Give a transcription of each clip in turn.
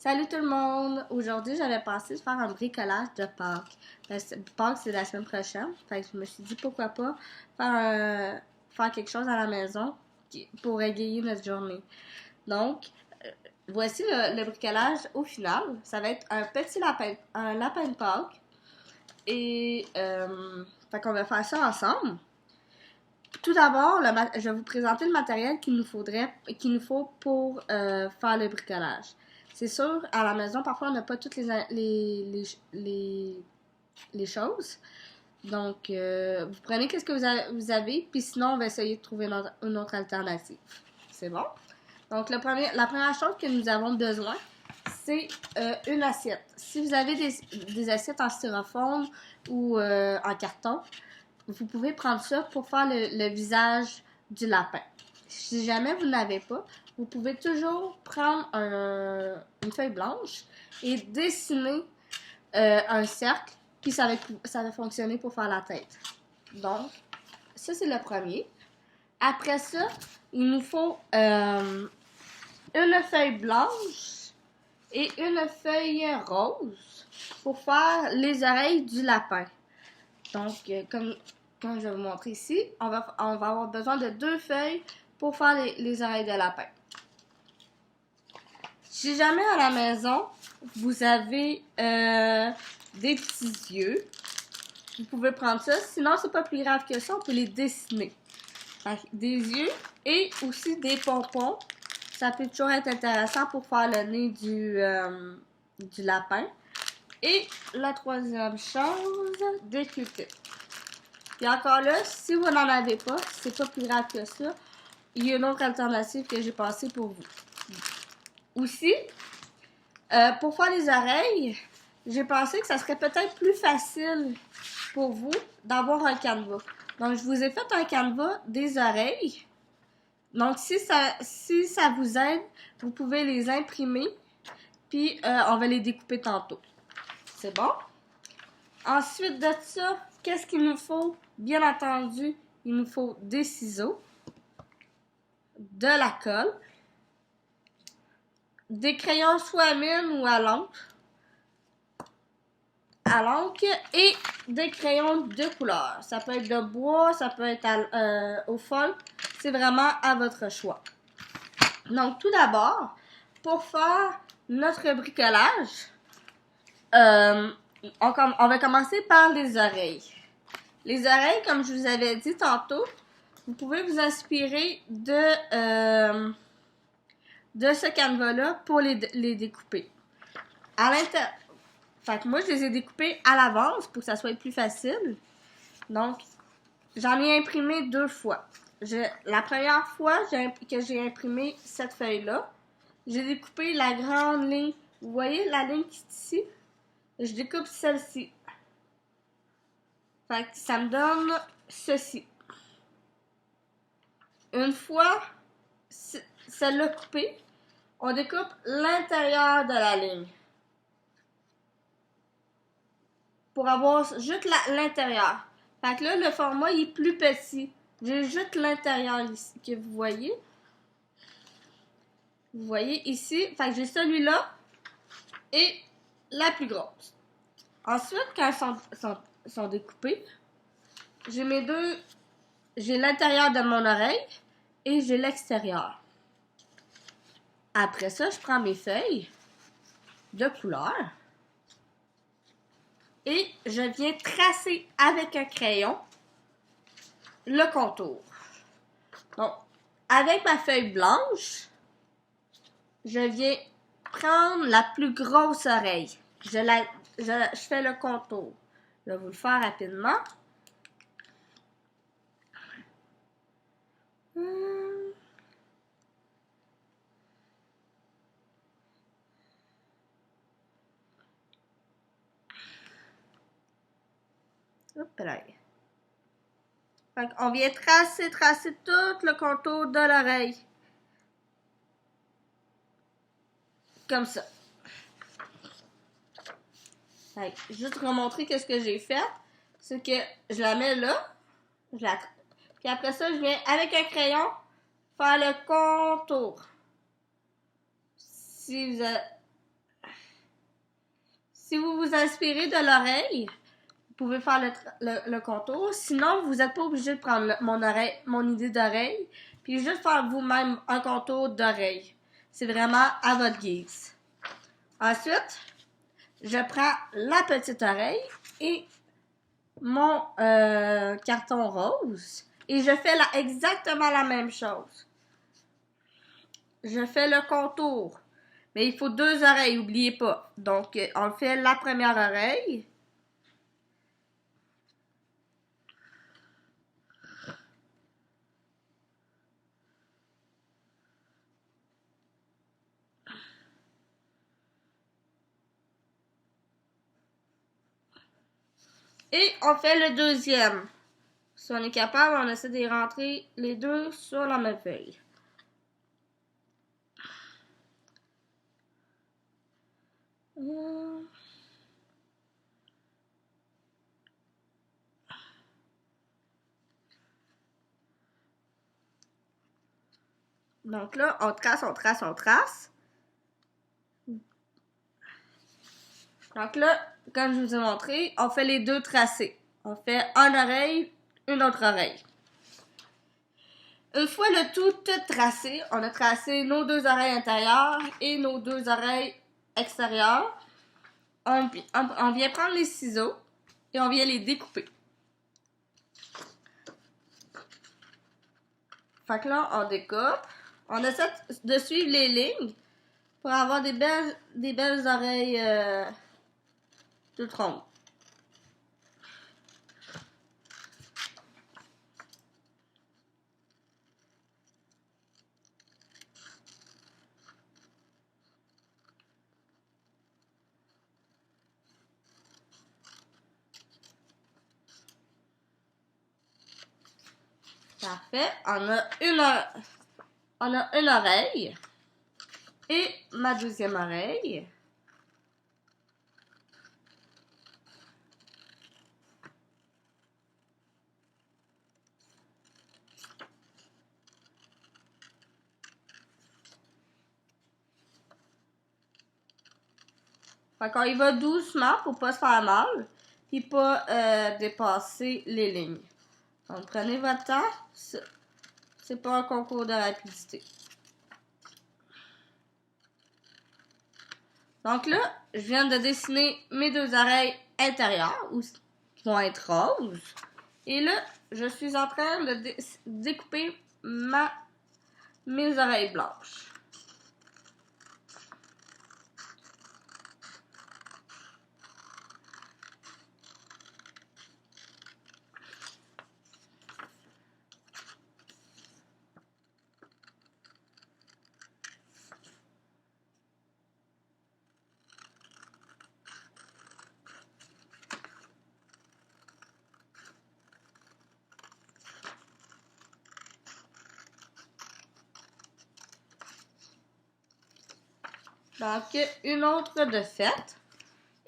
Salut tout le monde! Aujourd'hui, j'avais pensé de faire un bricolage de Pâques. Pâques, c'est la semaine prochaine. Fait que je me suis dit pourquoi pas faire quelque chose à la maison pour égayer notre journée. Donc, voici le bricolage au final. Ça va être un petit lapin de Pâques. Et, fait qu'on va faire ça ensemble. Tout d'abord, je vais vous présenter le matériel qu'il nous faut pour faire le bricolage. C'est sûr, à la maison, parfois, on n'a pas toutes les choses. Donc, vous prenez ce que vous avez, puis sinon, on va essayer de trouver une autre alternative. C'est bon? Donc, la première chose que nous avons besoin, c'est une assiette. Si vous avez des assiettes en styrofoam ou en carton, vous pouvez prendre ça pour faire le visage du lapin. Si jamais vous n'avez pas, vous pouvez toujours prendre une feuille blanche et dessiner un cercle, puis ça va fonctionner pour faire la tête. Donc, ça c'est le premier. Après ça, il nous faut une feuille blanche et une feuille rose pour faire les oreilles du lapin. Donc, comme je vais vous montrer ici, on va avoir besoin de 2 feuilles pour faire les oreilles de lapin. Si jamais à la maison, vous avez des petits yeux, vous pouvez prendre ça. Sinon, c'est pas plus grave que ça, on peut les dessiner. Des yeux et aussi des pompons. Ça peut toujours être intéressant pour faire le nez du lapin. Et la troisième chose, des Q-tips. Et encore là, si vous n'en avez pas, c'est pas plus grave que ça. Il y a une autre alternative que j'ai pensée pour vous. Aussi, pour faire les oreilles, j'ai pensé que ça serait peut-être plus facile pour vous d'avoir un canevas. Donc, je vous ai fait un canevas des oreilles. Donc, si ça vous aide, vous pouvez les imprimer. Puis, on va les découper tantôt. C'est bon? Ensuite de ça, qu'est-ce qu'il nous faut? Bien entendu, il nous faut des ciseaux, de la colle, des crayons soit à mine ou à l'encre et des crayons de couleur. Ça peut être de bois, ça peut être au feuille. C'est vraiment à votre choix. Donc, tout d'abord, pour faire notre bricolage, on va commencer par les oreilles. Les oreilles, comme je vous avais dit tantôt, vous pouvez vous inspirer de ce canevas-là pour les découper. Fait que moi, je les ai découpés à l'avance pour que ça soit plus facile. Donc, j'en ai imprimé 2 fois. La première fois que j'ai imprimé cette feuille-là, j'ai découpé la grande ligne. Vous voyez la ligne qui est ici? Je découpe celle-ci. Fait que ça me donne ceci. Une fois celle-là coupée, on découpe l'intérieur de la ligne. Pour avoir juste l'intérieur. Fait que là, le format il est plus petit. J'ai juste l'intérieur ici que vous voyez. Vous voyez ici. Fait que j'ai celui-là et la plus grosse. Ensuite, quand elles sont découpées, j'ai l'intérieur de mon oreille et j'ai l'extérieur. Après ça, je prends mes feuilles de couleur et je viens tracer avec un crayon le contour. Donc, avec ma feuille blanche, je viens prendre la plus grosse oreille. Je fais le contour. Je vais vous le faire rapidement. Hop là. Fait qu'on vient tracer tout le contour de l'oreille. Comme ça. Fait que, juste pour vous montrer ce que j'ai fait, c'est que je la mets là. Puis après ça, je viens avec un crayon faire le contour. Si vous avez... Si vous vous inspirez de l'oreille, vous pouvez faire le contour. Sinon, vous n'êtes pas obligé de prendre mon idée d'oreille, puis juste faire vous-même un contour d'oreille. C'est vraiment à votre guise. Ensuite, je prends la petite oreille et mon carton rose et je fais exactement la même chose. Je fais le contour. Mais il faut 2 oreilles, n'oubliez pas. Donc, on fait la première oreille. Et on fait le deuxième. Si on est capable, on essaie de rentrer les deux sur la même feuille. Donc là, on trace, on trace, on trace. Donc là, comme je vous ai montré, on fait les deux tracés. On fait une oreille, une autre oreille. Une fois le tout tracé, on a tracé nos 2 oreilles intérieures et nos 2 oreilles extérieures. On vient prendre les ciseaux et on vient les découper. Fait que là, on découpe. On essaie de suivre les lignes pour avoir des belles oreilles toutes rondes. Parfait. On a une oreille et ma deuxième oreille. Fait qu'on y va doucement pour pas se faire mal et pas dépasser les lignes. Donc prenez votre temps. C'est pas un concours de rapidité. Donc là, je viens de dessiner mes 2 oreilles intérieures qui vont être roses. Et là, je suis en train de découper mes oreilles blanches. Donc, une autre de faite.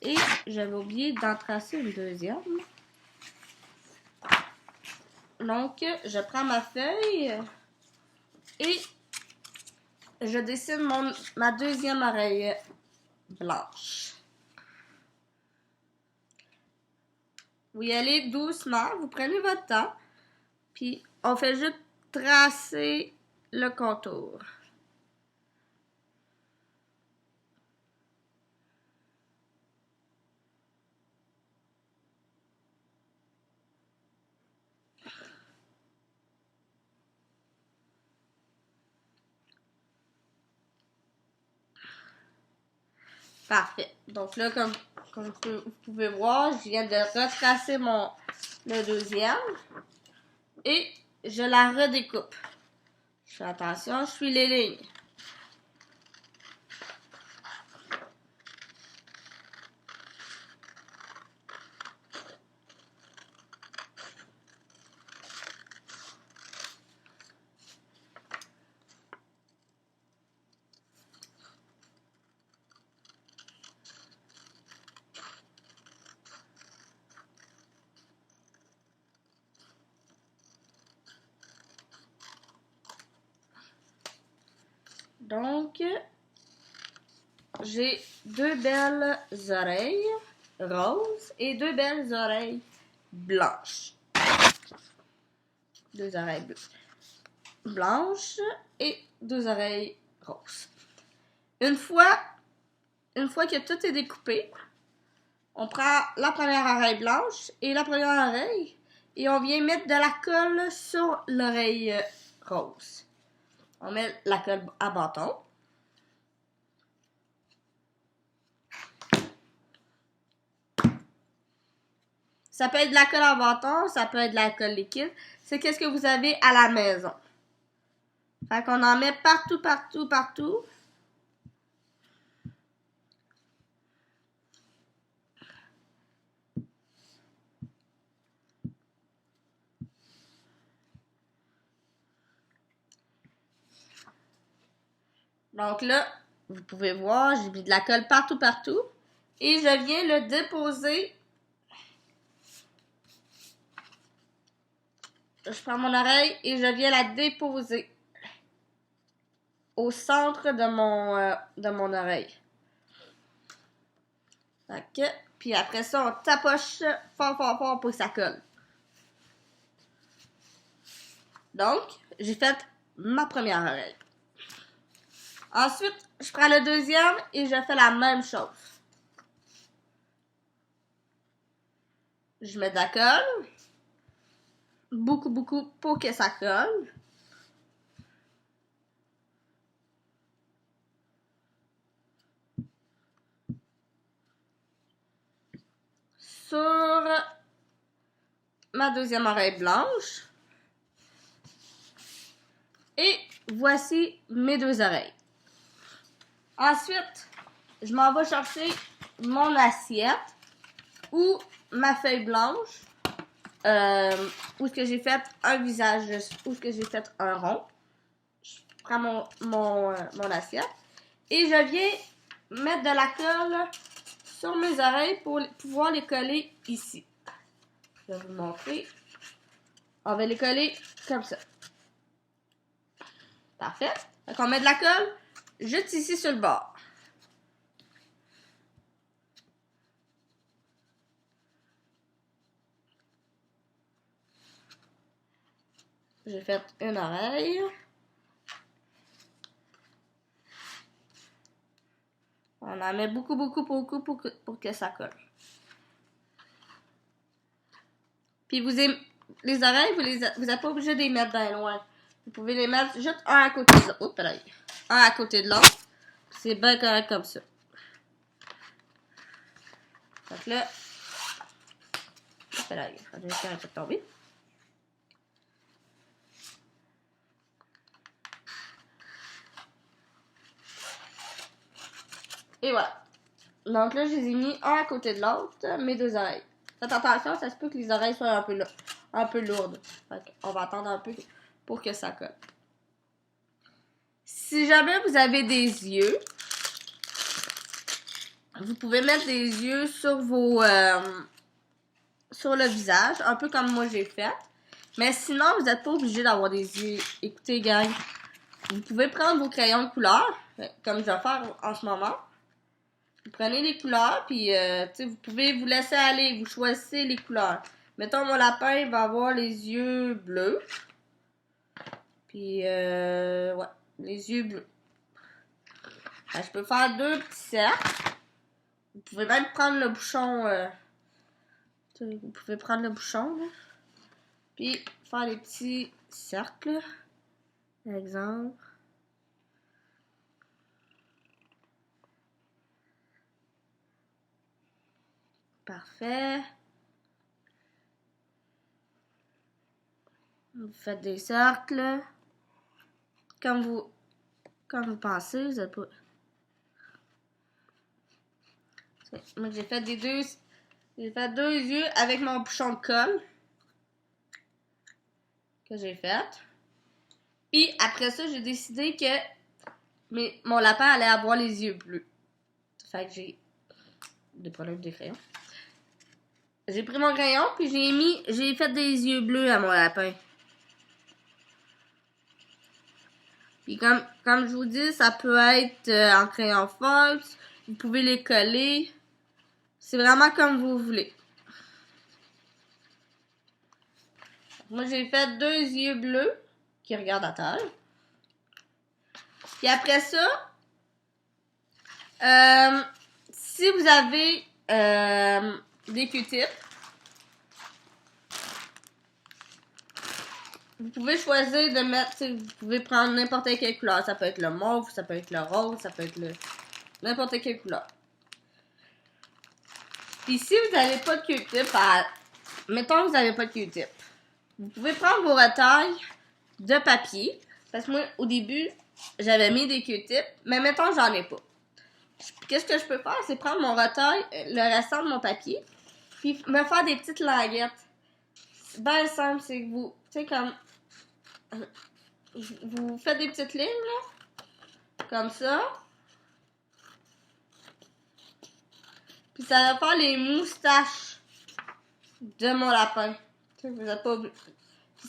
Et j'avais oublié d'en tracer une deuxième. Donc, je prends ma feuille et je dessine ma deuxième oreille blanche. Vous y allez doucement, vous prenez votre temps, puis on fait juste tracer le contour. Parfait. Donc là, comme vous pouvez voir, je viens de retracer le deuxième et je la redécoupe. Je fais attention, je suis les lignes. Donc, j'ai deux belles oreilles roses et deux belles oreilles blanches. Deux oreilles blanches et deux oreilles roses. Une fois que tout est découpé, on prend la première oreille blanche et la première oreille et on vient mettre de la colle sur l'oreille rose. On met la colle à bâton. Ça peut être de la colle à bâton, ça peut être de la colle liquide. C'est qu'est-ce que vous avez à la maison. Fait qu'on en met partout, partout, partout. Donc là, vous pouvez voir, j'ai mis de la colle partout, partout. Et je viens le déposer. Je prends mon oreille et je viens la déposer au centre de mon oreille. OK. Puis après ça, on tapoche fort, fort, fort pour que ça colle. Donc, j'ai fait ma première oreille. Ensuite, je prends le deuxième et je fais la même chose. Je mets de la colle. Beaucoup, beaucoup pour que ça colle. Sur ma deuxième oreille blanche. Et voici mes deux oreilles. Ensuite, je m'en vais chercher mon assiette ou ma feuille blanche où est-ce que j'ai fait un visage, où est-ce que j'ai fait un rond. Je prends mon assiette et je viens mettre de la colle sur mes oreilles pour pouvoir les coller ici. Je vais vous montrer. On va les coller comme ça. Parfait. Donc, on met de la colle juste ici sur le bord. J'ai fait une oreille. On en met beaucoup, beaucoup, beaucoup pour que ça colle. Puis les oreilles, vous n'êtes pas obligé de les mettre bien loin. Vous pouvez les mettre juste un à côté de l'autre. Oups, là. Un à côté de l'autre. C'est bien correct comme ça. Donc là, hop là, je vais faire un peu tomber. Et voilà. Donc là, je les ai mis un à côté de l'autre, mes deux oreilles. Faites attention, ça se peut que les oreilles soient un peu lourdes. Fait on va attendre un peu pour que ça colle. Si jamais vous avez des yeux, vous pouvez mettre des yeux sur sur le visage, un peu comme moi j'ai fait. Mais sinon, vous n'êtes pas obligé d'avoir des yeux. Écoutez, gang, vous pouvez prendre vos crayons de couleur, comme je vais faire en ce moment. Vous prenez les couleurs, puis vous pouvez vous laisser aller, vous choisissez les couleurs. Mettons, mon lapin va avoir les yeux bleus. Puis, ouais, les yeux bleus. Alors, je peux faire deux petits cercles. Vous pouvez même prendre le bouchon. Vous pouvez prendre le bouchon, là. Puis, faire des petits cercles. Par exemple. Parfait. Vous faites des cercles. Comme vous pensez, vous n'êtes pas... Moi, j'ai fait deux yeux avec mon bouchon de colle que j'ai fait. Puis après ça, j'ai décidé que mon lapin allait avoir les yeux bleus. Fait que j'ai des problèmes de crayon. J'ai pris mon crayon puis j'ai fait des yeux bleus à mon lapin. Puis comme je vous dis, ça peut être en crayon feutre. Vous pouvez les coller. C'est vraiment comme vous voulez. Moi, j'ai fait 2 yeux bleus qui regardent à terre. Puis après ça, si vous avez des Q-tips, vous pouvez choisir de mettre, vous pouvez prendre n'importe quelle couleur. Ça peut être le mauve, ça peut être le rose, ça peut être n'importe quelle couleur. Puis si vous n'avez pas de Q-tip, mettons que vous n'avez pas de Q-tip, vous pouvez prendre vos retailles de papier. Parce que moi, au début, j'avais mis des Q-tips, mais mettons que j'en ai pas. Qu'est-ce que je peux faire? C'est prendre mon retail, le restant de mon papier, puis me faire des petites languettes. C'est bien simple, c'est que vous, tu sais, comme, vous faites des petites lignes, là, comme ça. Puis ça va faire les moustaches de mon lapin. Vous n'êtes pas obligé.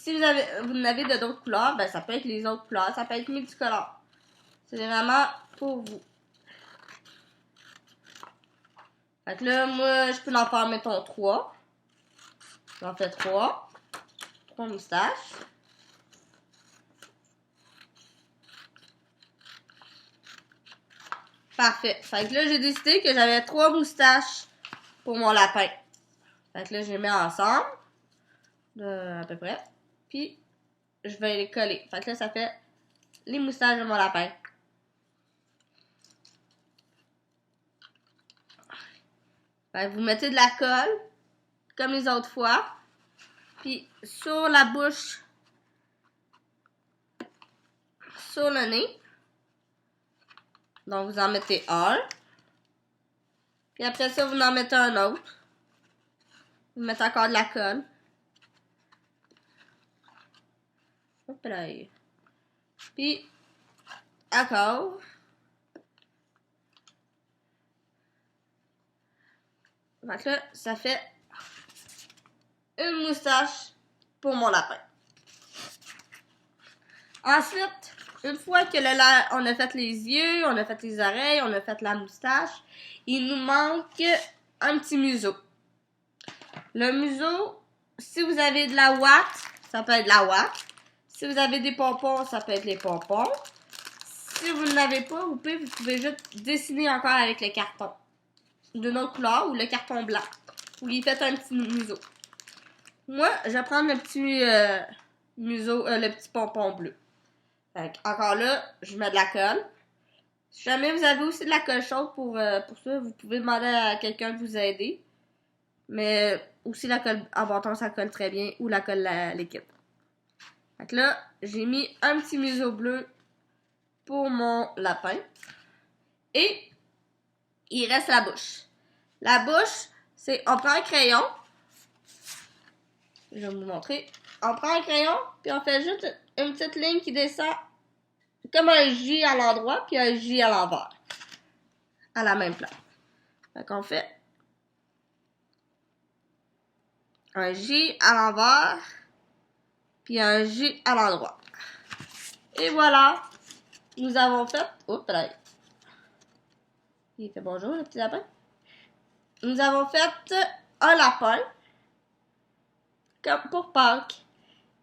Si vous n'avez de d'autres couleurs, ben ça peut être les autres couleurs, ça peut être multicolore. C'est vraiment pour vous. Fait que là, moi, je peux en faire, mettons, 3. J'en fais 3. 3 moustaches. Parfait. Fait que là, j'ai décidé que j'avais 3 moustaches pour mon lapin. Fait que là, je les mets ensemble. À peu près. Puis, je vais les coller. Fait que là, ça fait les moustaches de mon lapin. Fait que vous mettez de la colle, comme les autres fois. Puis, sur la bouche, sur le nez. Donc, vous en mettez un. Puis après ça, vous en mettez un autre. Vous mettez encore de la colle. Hop là. Puis, encore. Donc là, ça fait une moustache pour mon lapin. Ensuite, une fois que on a fait les yeux, on a fait les oreilles, on a fait la moustache, il nous manque un petit museau. Le museau, si vous avez de la ouate, ça peut être de la ouate. Si vous avez des pompons, ça peut être les pompons. Si vous n'avez pas, vous pouvez juste dessiner encore avec le carton d'une autre couleur ou le carton blanc. Vous lui faites un petit museau. Moi, je vais prendre le petit museau, le petit pompon bleu. Fait, encore là, je mets de la colle. Si jamais vous avez aussi de la colle chaude pour ça, vous pouvez demander à quelqu'un de vous aider. Mais aussi la colle en bâton, ça colle très bien. Ou la colle liquide. Fait que là, j'ai mis un petit museau bleu pour mon lapin. Et il reste la bouche. La bouche, c'est on prend un crayon. Je vais vous montrer. On prend un crayon, puis on fait juste une petite ligne qui descend comme un J à l'endroit, puis un J à l'envers. À la même place. Fait qu'on fait un J à l'envers, puis un J à l'endroit. Et voilà. Nous avons fait... Oups là. Il fait bonjour, le petit lapin. Nous avons fait un lapin comme pour Pâques.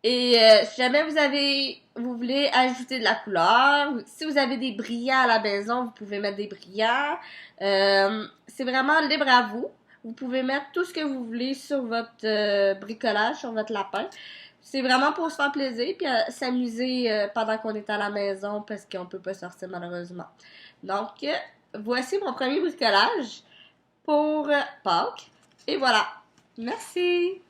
Et si jamais vous voulez ajouter de la couleur, si vous avez des brillants à la maison, vous pouvez mettre des brillants. C'est vraiment libre à vous. Vous pouvez mettre tout ce que vous voulez sur votre bricolage, sur votre lapin. C'est vraiment pour se faire plaisir puis s'amuser pendant qu'on est à la maison parce qu'on peut pas sortir malheureusement. Donc, voici mon premier bricolage pour Pâques. Et voilà. Merci!